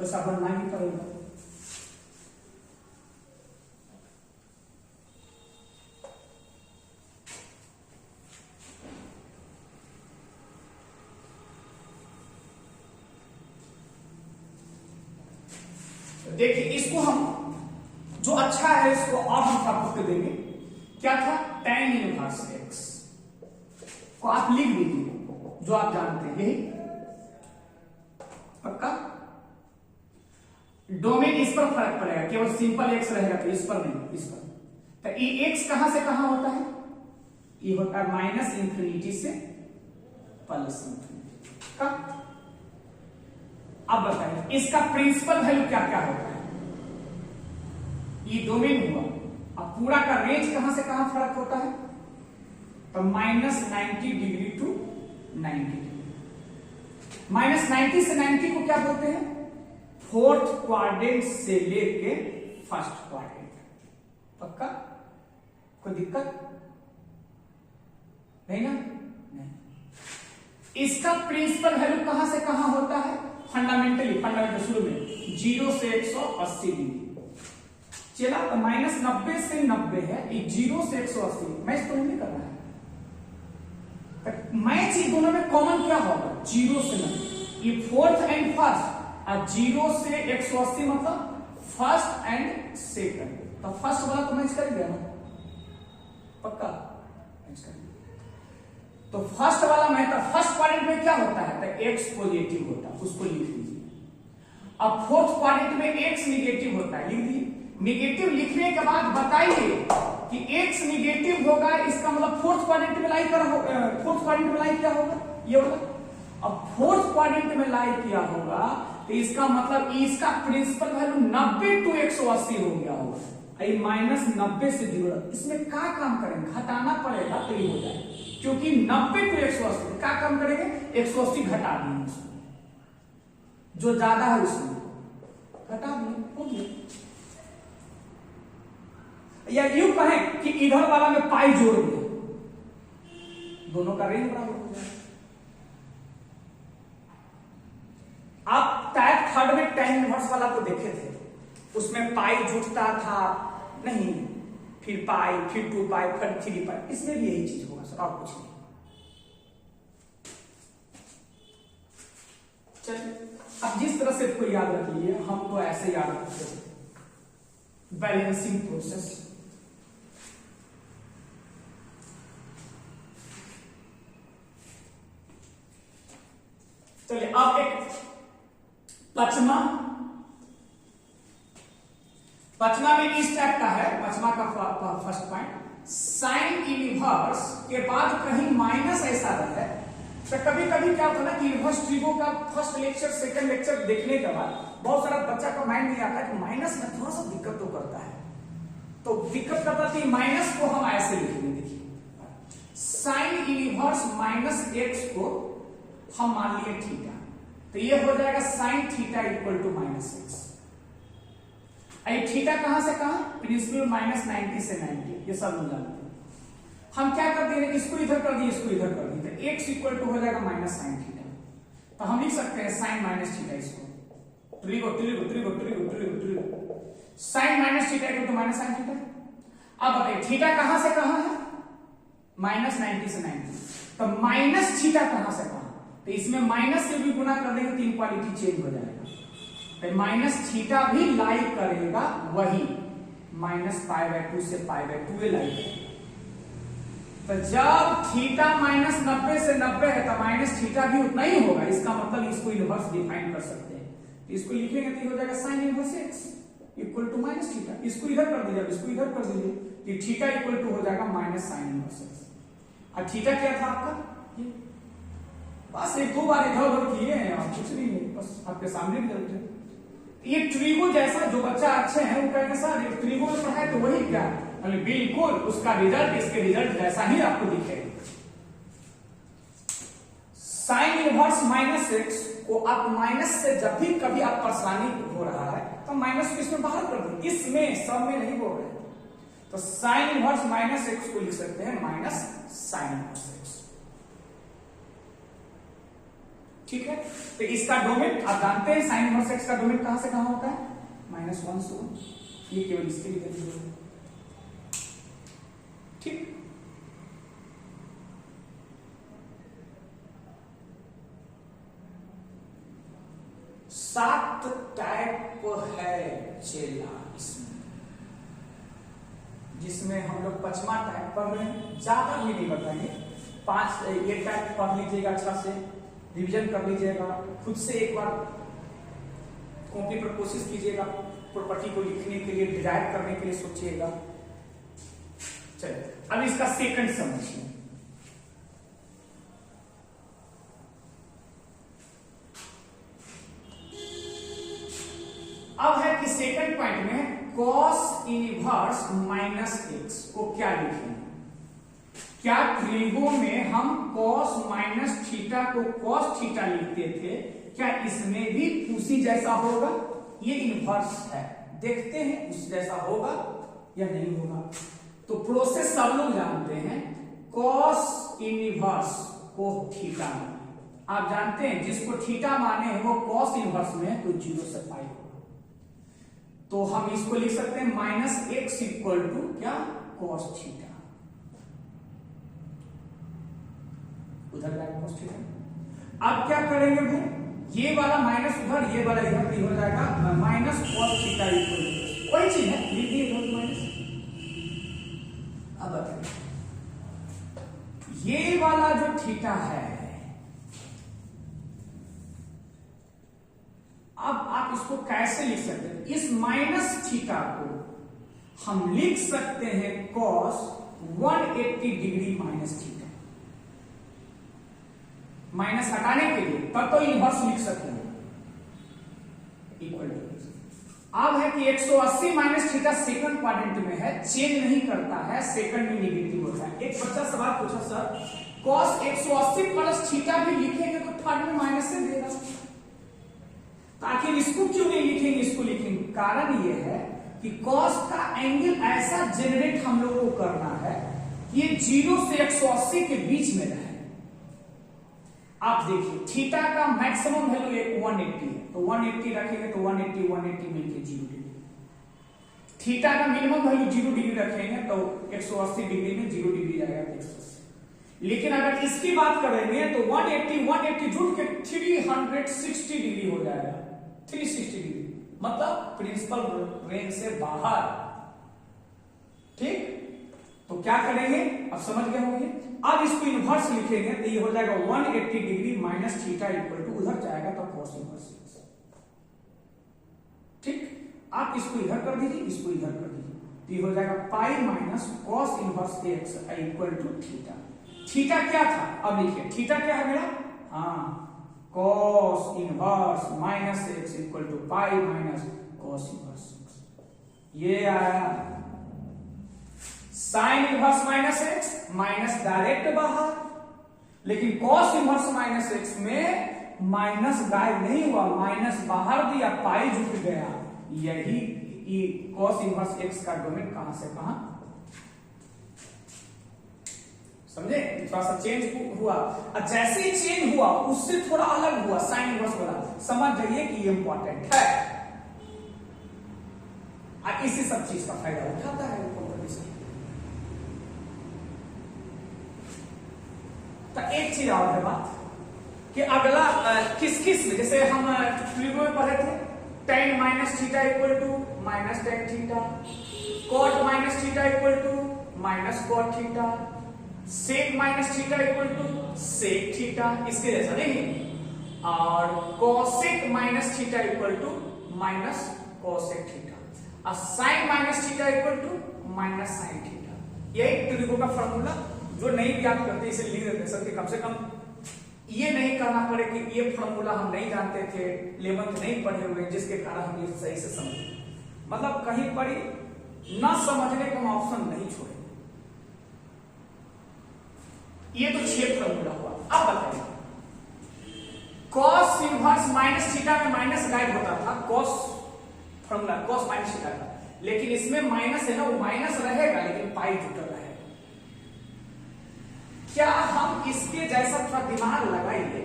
वैसा बनना ही पड़ेगा। देखिए इसको हम जो अच्छा है इसको और हम प्राप्त कर देंगे। क्या था? tan इनवर्स x को आप लिख दीजिए जो आप जानते हैं, यही पक्का। डोमेन इस पर फर्क पड़ेगा, केवल सिंपल x रहेगा तो इस पर नहीं, इस पर। तो ये x कहां से कहां होता है? ये होता है -∞ से +∞ का। अब बताइए इसका प्रिंसिपल वैल्यू क्या क्या होता है? ये डोमेन हुआ, अब पूरा का रेंज कहां से कहां फर्क होता है? तो -90 डिग्री टू 90 डिग्री। -90 से 90 को क्या बोलते हैं? फोर्थ क्वाड्रेंट से लेके फर्स्ट क्वाड्रेंट। पक्का? कोई दिक्कत नहीं ना? नहीं। इसका प्रिंसिपल वैल्यू कहां से कहां होता है? फंडामेंटल शुरू में 0 से 180 डिग्री चला, तो -90 से 90 है, ये 0 से 180। मैच तो नहीं कर रहा है, मैच ये दोनों में कॉमन क्या होगा? 0 से 90, ये फोर्थ एंड फर्स्ट, और 0 से 180 मतलब फर्स्ट एंड सेकंड। तो फर्स्ट वाला तो मैच कर गया ना, पक्का मैच कर गया। तो फर्स्ट वाला मैच, तो फर्स्ट क्वाड्रेंट में क्या होता है? तो x पॉजिटिव होता है, उसको लिख लीजिए। अब फोर्थ क्वाड्रेंट में x निगेटिव होता है, लिख दीजिए। निगेटिव लिखने के बाद बताइए कि x निगेटिव होगा, इसका मतलब फोर्थ क्वाड्रेंट में लाई कर, फोर्थ क्वाड्रेंट में लाई क्या होगा? ये होगा। अब फोर्थ क्वाड्रेंट में लाई किया होगा तो इसका मतलब इसका प्रिंसिपल वैल्यू 90 टू 180 हो गया होगा। -90 से 0, इसमें क्या काम करेंगे? घटाना पड़ेगा तो ये हो जाएगा, क्योंकि 90 टू 180 क्या काम करेंगे? 180 घटा देंगे, जो ज्यादा है उसमें घटा देंगे, हो गया। या यूं कहें कि इधर वाला में पाई जोड़ दिया, दोनों का रेंज बराबर हो जाएगा। आप टाइप थर्ड में tan इनवर्स वाला को देखे थे, उसमें पाई जुटता था नहीं, फिर पाई, फिर 2 पाई, फिर 3 पाई। इसमें भी यही चीज होगा सर, और कुछ नहीं। चलिए अब जिस तरह से इसको याद रखिए, हम तो ऐसे याद रखते हैं, बैलेंसिंग प्रोसेस। चलिए अब एक पचमा में इस टाइप का है। पचमा का फर्स्ट पॉइंट, साइन इनवर्स के बाद कहीं माइनस ऐसा है। तो कभी कभी क्या होता है ना कि इनवर्स ट्रिगो का फर्स्ट लेक्चर सेकंड लेक्चर देखने के बाद बहुत सारा बच्चा का माइंड नहीं आता कि माइनस में थोड़ा सा दिक्कत तो करता है, तो दिक्कत करता है। माइनस को हम ऐसे लिखेंगे, देखिए साइन इनवर्स माइनस एक्स को हम मान लिए थीटा, तो ये हो जाएगा sine theta equal to minus x. Theta कहां से कहां, प्रिंसिपल माइनस 90 से 90, ये सब लोग जानते हैं। हम क्या कर दिए, इसको इधर कर दिए, इसको इधर कर दिए, तो एक्स इक्वल टू हो जाएगा माइनस साइन थीटा। तो हम लिख सकते हैं साइन माइनस थीटा, इसको trigo trigo trigo trigo trigo trigo sine minus theta equal to minus sine theta. अब बताइए थीटा कहां से कहां है, माइनस 90 से 90, तो माइनस थीटा कहां से कहां, तो इसमें माइनस से भी गुना कर देंगे तो इनक्वालिटी चेंज हो जाएगा। तो माइनस थीटा भी लाइक करेगा वही माइनस पाई बाय 2 से पाई बाय 2 लाइक करेगा। तो जब थीटा माइनस 90 से 90 है तो माइनस थीटा भी उतना ही होगा। इसका मतलब इसको इनवर्स डिफाइन कर सकते हैं, तो इसको लिखेंगे तो हो जाएगा sine inverse x equal to minus theta. इसको इधर कर दीजिए, इसको इधर कर दीजिए, तो थीटा इक्वल टू हो जाएगा माइनस साइन इनवर्स एक्स। और थीटा क्या था आपका, बस एक दो बार इधर उधर किए हैं आप, कुछ नहीं है, बस आपके सामने रिजल्ट है। ये ट्रिगो जैसा जो बच्चा अच्छे हैं वो कहेंगे सर ट्रिगो में पढ़ा है तो वही क्या, बिल्कुल उसका रिजल्ट इसके रिजल्ट जैसा ही आपको दिखेगा। साइन इनवर्स माइनस एक्स को आप माइनस से जब भी कभी आप परेशानी हो रहा है तो माइनस को इसमें बाहर कर दो, इसमें सब में नहीं बोल रहे, तो साइन इनवर्स माइनस एक्स को लिख सकते हैं माइनस साइन इनवर्स एक्स। ठीक है, तो इसका डोमेन आप जानते हैं, साइन इनवर्स एक्स का डोमेन कहां से कहां होता है, -1 से 1, ये केवल इसके लिए जरूरी है। ठीक, सात टाइप है चेला इसमें, जिसमें हम लोग पचमा टाइप पढ़ रहे हैं, ज्यादा भी नहीं बताएंगे। 5 ये टाइप पढ़ लीजिएगा, अच्छा से रिवीजन कर लीजिएगा, खुद से एक बार कॉपी पर कोशिश कीजिएगा, प्रॉपर्टी को लिखने के लिए, डिराइव करने के लिए सोचिएगा। चलिए अब इसका सेकंड समझिए। अब है कि सेकंड पॉइंट में कॉस इनवर्स माइनस एक्स को क्या लिखेंगे। क्या ट्रिगो में हम कॉस माइनस थीटा को कॉस थीटा लिखते थे, क्या इसमें भी उसी जैसा होगा, ये इनवर्स है, देखते हैं उस जैसा होगा या नहीं होगा। तो प्रोसेस सब लोग जानते हैं, कॉस इनवर्स को थीटा माने, आप जानते हैं जिसको थीटा माने हैं वो कॉस इनवर्स में है, तो 0 से पाई होगा। तो हम इसको लिख सकते हैं माइनस एक्स इक्वल टू क्या, कॉस थीटा, उधर जाएगा कॉस थीटा। अब क्या करेंगे भाई, ये वाला माइनस उधर, ये वाला इधर, हो जाएगा minus cos theta equal to, वही चीज है, लिख दिए इधर माइनस। अब बताइए ये वाला जो थीटा है, अब आप इसको कैसे लिख सकते हैं, इस माइनस थीटा को हम लिख सकते हैं cos 180 degree minus theta, minus हटाने के लिए, तब तो इनवर्स लिख सकते हैं इक्वल टू। अब है कि 180 माइनस थीटा सेकंड क्वाड्रेंट में है, चेंज नहीं करता है, सेकंड में नेगेटिव होता है। एक बच्चा सवाल पूछा सर कॉस 180 प्लस थीटा भी लिखेंगे तो थर्ड में माइनस से देगा, तो आखिर इसको क्यों नहीं लिखेंगे, इसको लिखेंगे। कारण ये है कि कॉस का एंगल ऐसा जनरेट हम लोगों को करना है कि ये 0 से 180 के बीच में रहे। आप देखिए थीटा का मैक्सिमम वैल्यू 180 है, तो 180 रखेंगे तो 180 मिलके 0 डिग्री। थीटा का मिनिमम वैल्यू 0 डिग्री रखेंगे तो 180 डिग्री में 0 डिग्री जाएगा 180। लेकिन अगर इसकी बात करेंगे तो 180 जुट के 360 डिग्री हो जाएगा, 360 डिग्री, मतलब प्रिंसिपल रेंज से बाहर। ठीक, तो क्या करेंगे, अब समझ गए होंगे। अब इसको इन्वर्स लिखेंगे तो ये हो जाएगा 180 degree minus theta equal to, उधर जाएगा तो कॉस इन्वर्स एक्स। ठीक, आप इसको इधर कर दीजिए, इसको इधर कर दीजिए, तो ये हो जाएगा pi minus cos inverse x equal to theta. Theta क्या था, अब लिखिए थीटा क्या है मेरा, हाँ, cos inverse minus x equal to pi minus cos inverse x. ये आया sine inverse minus x minus direct बाहर, लेकिन कॉस इनवर्स माइनस एक्स में माइनस गायब नहीं हुआ, माइनस बाहर दिया, पाई जुट गया। यही कॉस इनवर्स एक्स का डोमेन कहां से कहां, समझे, थोड़ा सा चेंज हुआ। और जैसे ही चेंज हुआ उससे थोड़ा अलग हुआ, साइन इनवर्स वाला, समझ जाइए कि ये इंपॉर्टेंट है। और इसी सब चीज का फायदा उठाता है कंपटीशन। तो एक चीज और है बात कि अगला किस किस में, जैसे हम ट्रिगो में पढ़े थे, tan minus theta equal to minus tan theta, cot minus theta equal to minus cot theta, sec minus theta equal to sec theta, इसके जैसा नहीं, और cosec minus theta equal to minus cosec theta, और sine minus theta equal to minus sine theta. यही ट्रिगो का फॉर्मूला, जो नहीं ज्ञात करते इसे लिख देते सर कि कम से कम ये नहीं करना पड़े कि ये फॉर्मूला हम नहीं जानते थे, 11th नहीं पढ़े हुए, जिसके कारण हम ये सही से समझे। मतलब कहीं पर न समझने का हम ऑप्शन नहीं छोड़े। ये तो 6 फॉर्मूला हुआ। अब बताइए, कॉस इनवर्स माइनस थीटा में माइनस गायब होता था, cos formula cos minus theta का, लेकिन इसमें माइनस है ना, वो माइनस रहेगा लेकिन पाई जुटल रहेगा। क्या हम इसके जैसा थोड़ा दिमाग लगाइए,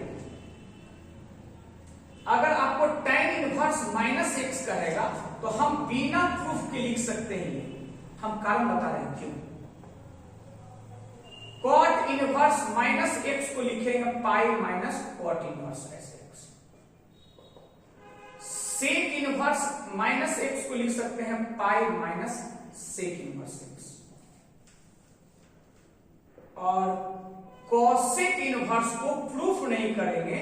अगर आपको tan इनवर्स माइनस एक्स कहेगा तो हम बिना प्रूफ के लिख सकते हैं, हम कारण बता रहे हैं क्यों। cot इनवर्स माइनस एक्स को लिखेंगे pi minus cot inverse x. Sec inverse minus x को लिख सकते हैं pi minus sec inverse x, और कोसेक इनवर्स को प्रूफ नहीं करेंगे,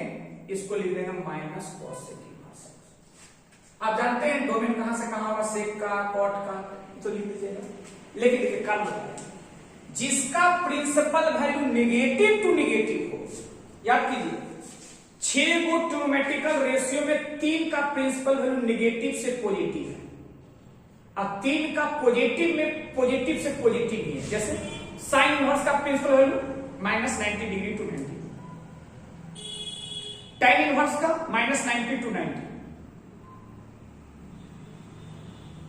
इसको लिख देंगे माइनस कोसेक इनवर्स एक्स। आप जानते हैं डोमेन कहां से कहां होगा, सेक का, कॉट का, तो लिख दीजिएगा। लेकिन देखिए कारण बताइए, जिसका principal value negative to negative हो, याद कीजिए 6 गो ट्रिग्नोमेट्रिकल रेशियो में 3 का प्रिंसिपल वैल्यू नेगेटिव से पॉजिटिव है, और 3 का पॉजिटिव में पॉजिटिव से पॉजिटिव ही है। जैसे साइन इनवर्स का principal value minus 90 degree to 90, tan inverse का माइनस 90 टू 90,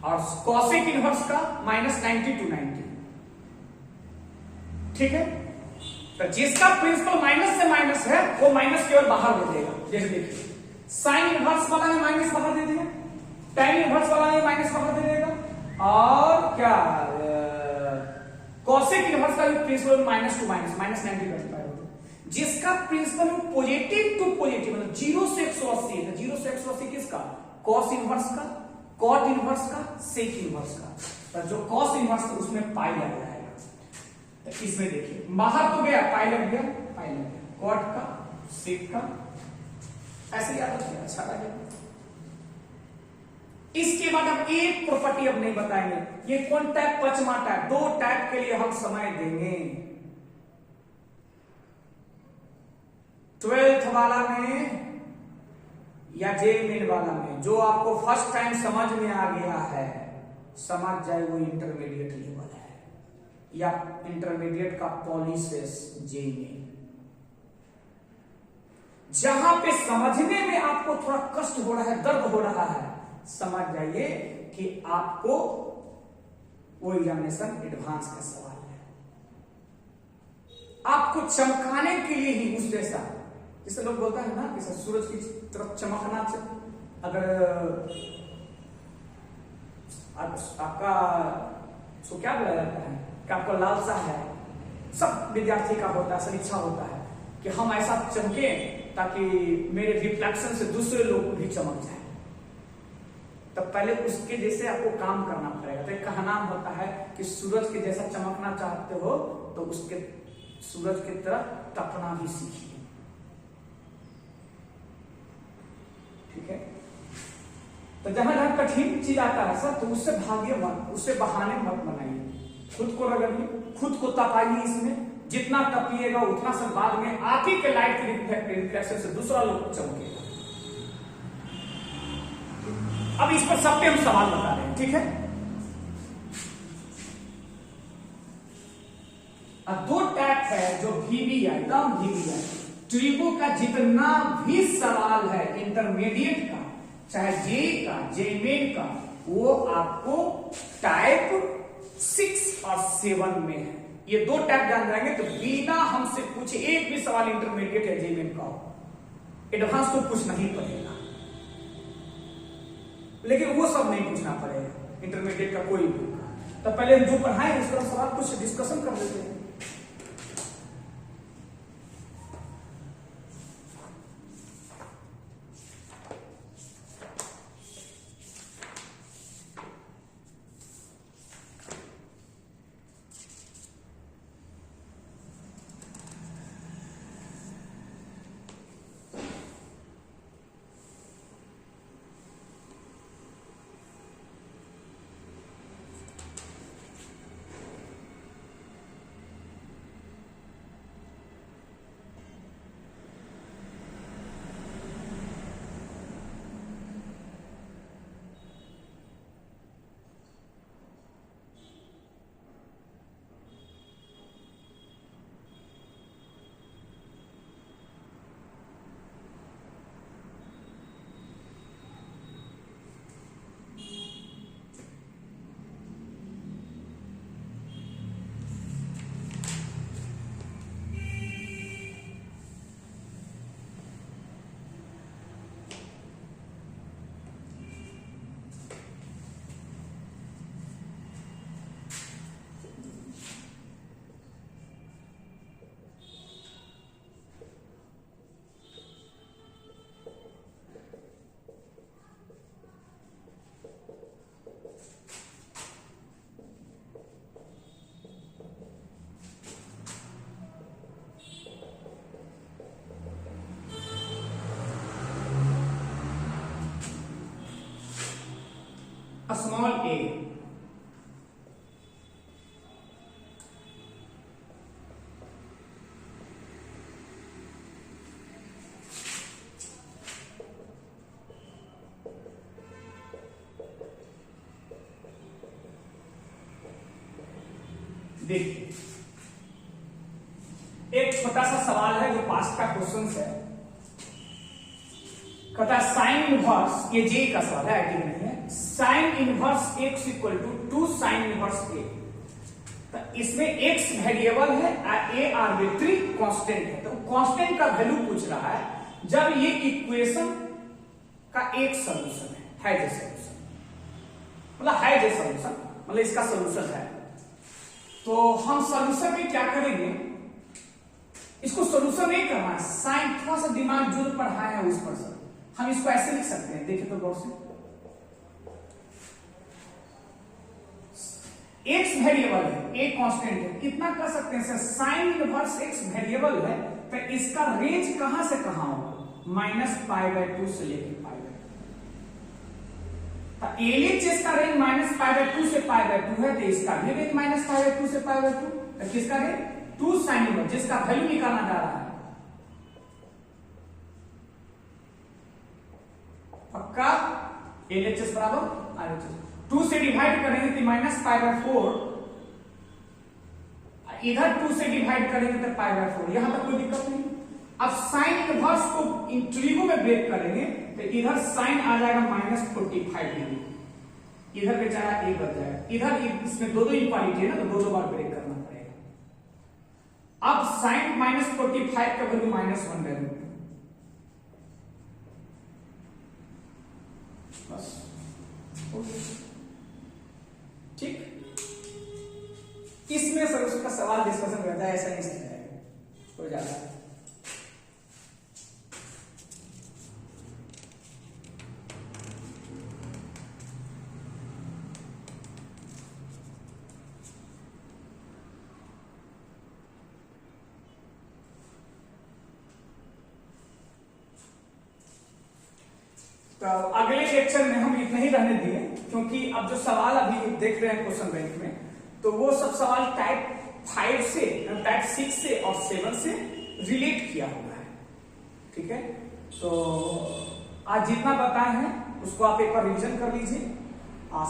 और कॉसेक इनवर्स का माइनस 90 टू 90। ठीक है, तो जिसका प्रिंसिपल माइनस से माइनस है वो माइनस की ओर बाहर दे देगा। जैसे देखिए साइन इनवर्स वाला में माइनस बाहर दे देगा, tan इनवर्स वाला में माइनस बाहर दे देगा, और क्या कॉसेक इनवर्स का भी principal minus to minus, minus 90 करता है। जिसका प्रिंसिपल पॉजिटिव टू पॉजिटिव, मतलब 0 से 180 है, 0 से 180 किसका, कॉस इनवर्स का, कॉट इनवर्स का, सेक इनवर्स का। तो जो कॉस इनवर्स था उसमें पाई लग जाएगा। तो इसमें देखिए बाहर तो गया, पाई लग गया, पाई लग गया, कॉट का, सेक का, ऐसे याद रखिए, अच्छा लगेगा। इसके बाद हम एक प्रॉपर्टी अब नहीं बताएंगे, ये कौन टाइप, पचमा टाइप, 2 टाइप के लिए हम समय देंगे। 12th वाला में या JMN वाला में, जो आपको फर्स्ट टाइम समझ में आ गया है, समझ जाए वो इंटरमीडिएट लेवल है, या इंटरमीडिएट का पॉलिसेस JMN। जहां पे समझने में आपको थोड़ा कष्ट हो रहा है, दर्द हो रहा है, समझ जाइए कि आपको वो एग्जामिनेशन एडवांस का सवाल है, आपको चमकाने के लिए ही उस जैसा, जैसे लोग बोलता है ना कि सूरज की तरफ चमकना चाहिए। अगर आपका उसको क्या बोला जाता है कि आपको लालसा है सब विद्यार्थी का होता है, सदिच्छा होता है कि हम ऐसा चमके ताकि मेरे रिफ्लेक्शन से दूसरे लोग भी चमक जाए। तब पहले उसके जैसे आपको काम करना पड़ेगा। तो एक कहना होता है कि सूरज के जैसा चमकना चाहते हो तो उसके सूरज की तरह तपना भी सीखिए। ठीक है, तो जहां जहां कठिन चीज आता है सर तो उससे भागिए मत, उससे बहाने मत बनाइए, खुद को रगड़िए, खुद को तपाइए। इसमें जितना तपिएगा उतना सर बाद में आप ही के लाइट के रिफ्लेक्शन से दूसरा लोग चमकेगा। अब इस पर सब पे हम सवाल बता रहे हैं। ठीक है, अब दो टैग है जो VBI, एकदम VBI ट्रिबो का जितना भी सवाल है इंटरमीडिएट का, चाहे जेई का, जेमेन का, वो आपको टाइप 6 और 7 में है। ये दो टैग जान जाएंगे तो बिना हमसे पूछे एक भी सवाल इंटरमीडिएट या जेमेन का हो, एडवांस को पूछना ही पड़ेगा, लेकिन वो सब नहीं पूछना पड़ेगा इंटरमीडिएट का कोई भी। तो पहले हम जो पढ़ाएं उसका सवाल कुछ डिस्कशन कर लेते हैं। स्मॉल a देखिए, एक छोटा सा सवाल है जो पास्ट का क्वेश्चन है। कहता है साइन इनवर्स, ये जे का सवाल है, आईटी में नहीं है। Sine inverse x equal to 2 sine inverse a। तो इसमें x वेरिएबल है, a आर्बिट्री कांस्टेंट है। तो कांस्टेंट का वैल्यू पूछ रहा है जब ये इक्वेशन का एक सॉल्यूशन है जे सॉल्यूशन, मतलब है जे सॉल्यूशन, मतलब इसका सॉल्यूशन है। तो हम सॉल्यूशन में क्या करेंगे, इसको सॉल्यूशन नहीं करना है, साइन थोड़ा सा दिमाग जो पढ़ाया है उस पर सर हम इसको ऐसे लिख सकते हैं। देखिए तो गौर से, x वेरिएबल है, a कांस्टेंट है, कितना कर सकते हैं sir, sign inverse x variable है तो इसका रेंज कहां से कहां होगा, -π/2 से लेकर π/2। तो LHS का रेंज -π/2 से π/2 है, तो इसका भी रेंज -π/2 से π/2। तो किसका रेंज 2 साइन इनवर्स, जिसका वैल्यू निकालना जा रहा है पक्का LHS बराबर RHS। 2 से डिवाइड करेंगे तो -π/4, इधर 2 से डिवाइड करेंगे तो π/4, यहां तक कोई दिक्कत नहीं। अब साइन इनवर्स को इन ट्रिगो में ब्रेक करेंगे तो इधर साइन आ जाएगा -45 डिग्री, इधर बेचारा a बच जाएगा, इधर इसमें दो इक्वालिटी है ना, तो दो बार ब्रेक करना पड़ेगा। अब साइन -45 का वैल्यू -1 वैल्यू, बस ठीक। इसमें सर उसका सवाल डिस्कशन रहता है, ऐसा नहीं समझाएगा तो ज्यादा। तो अगले लेक्चर में हम इतना ही रहने दिए, क्योंकि अब जो सवाल अभी देख रहे हैं क्वेश्चन बैंक में, तो वो सब सवाल टाइप 5 से, टाइप 6 से और 7 से रिलेट किया हुआ है। ठीक है, तो आज जितना बताए हैं उसको आप एक बार रिवीजन कर लीजिए।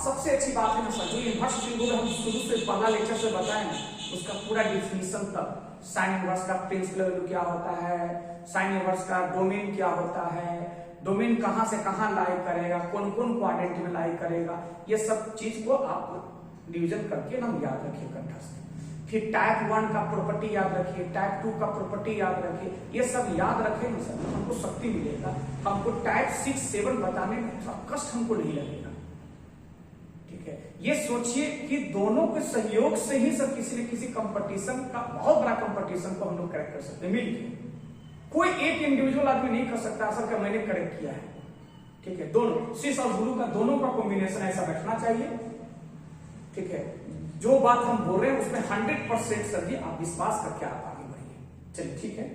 सबसे अच्छी बात है ना सर, जो इनवर्स ट्रिंगल हम शुरू से पहला लेक्चर से बताए ना, उसका पूरा डिफिनीशन तक, साइन इनवर्स का प्रिंसिपल वैल्यू क्या होता है, साइन इनवर्स का डोमेन क्या होता है, डोमेन कहां से कहां लाई करेगा, कौन कौन क्वाड्रेंट में लाई करेगा, ये सब चीज को आप डिवीजन करके ना याद रखिए कंठस्थ। फिर टाइप 1 का प्रॉपर्टी याद रखिए, टाइप 2 का प्रॉपर्टी याद रखिए, ये सब याद रखें ना सर, हमको शक्ति मिलेगा, हमको टाइप 6, 7 बताने में थोड़ा कष्ट हमको नहीं लगेगा। ठीक है, ये सोचिए कि दोनों के सहयोग से ही सब किसी न किसी कंपटीशन का, बहुत बड़ा कंपटीशन को हम लोग करेक्ट कर सकते हैं मिलकर। कोई एक इंडिविजुअल आदमी नहीं कर सकता, सर का मैंने करेक्ट किया है। ठीक है, दोनों सिस और गुरु का दोनों का कॉम्बिनेशन ऐसा बैठना चाहिए। ठीक है, जो बात हम बोल रहे हैं उसमें 100% सर जी आप विश्वास करके आप आगे बढ़िए। चलिए ठीक है।